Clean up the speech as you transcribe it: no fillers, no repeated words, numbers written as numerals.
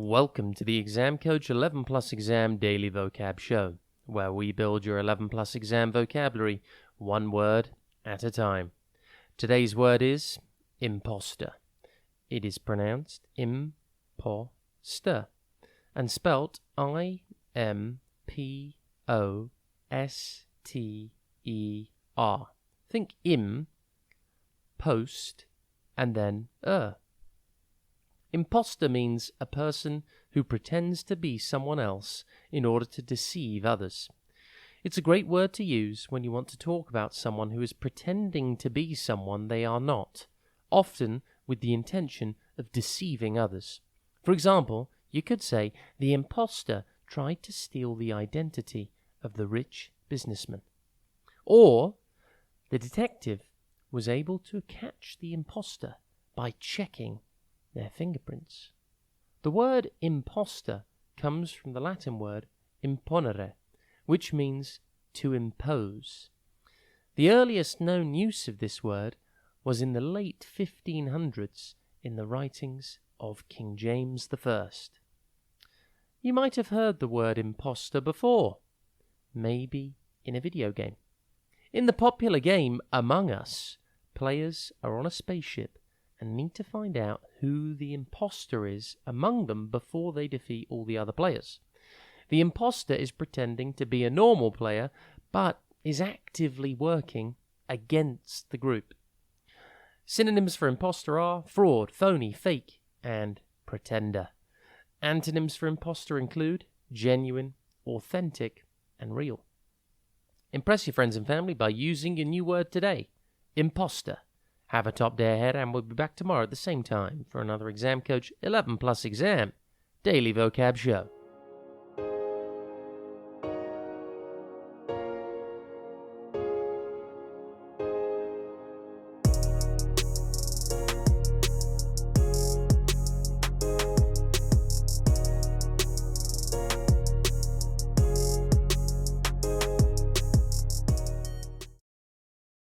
Welcome to the Exam Coach 11 Plus Exam Daily Vocab Show, where we build your 11 Plus exam vocabulary one word at a time. Today's word is imposter. It is pronounced imposter and spelt I-M-P-O-S-T-E-R. Think im, post, and then Imposter means a person who pretends to be someone else in order to deceive others. It's a great word to use when you want to talk about someone who is pretending to be someone they are not, often with the intention of deceiving others. For example, you could say, the imposter tried to steal the identity of the rich businessman. Or, the detective was able to catch the imposter by checking their fingerprints. The word imposter comes from the Latin word imponere, which means to impose. The earliest known use of this word was in the late 1500s in the writings of King James I. You might have heard the word imposter before, maybe in a video game. In the popular game Among Us, players are on a spaceship and need to find out who the imposter is among them before they defeat all the other players. The imposter is pretending to be a normal player, but is actively working against the group. Synonyms for imposter are fraud, phony, fake, and pretender. Antonyms for imposter include genuine, authentic, and real. Impress your friends and family by using your new word today, imposter. Have a top day ahead, and we'll be back tomorrow at the same time for another Exam Coach 11 Plus Exam Daily Vocab Show.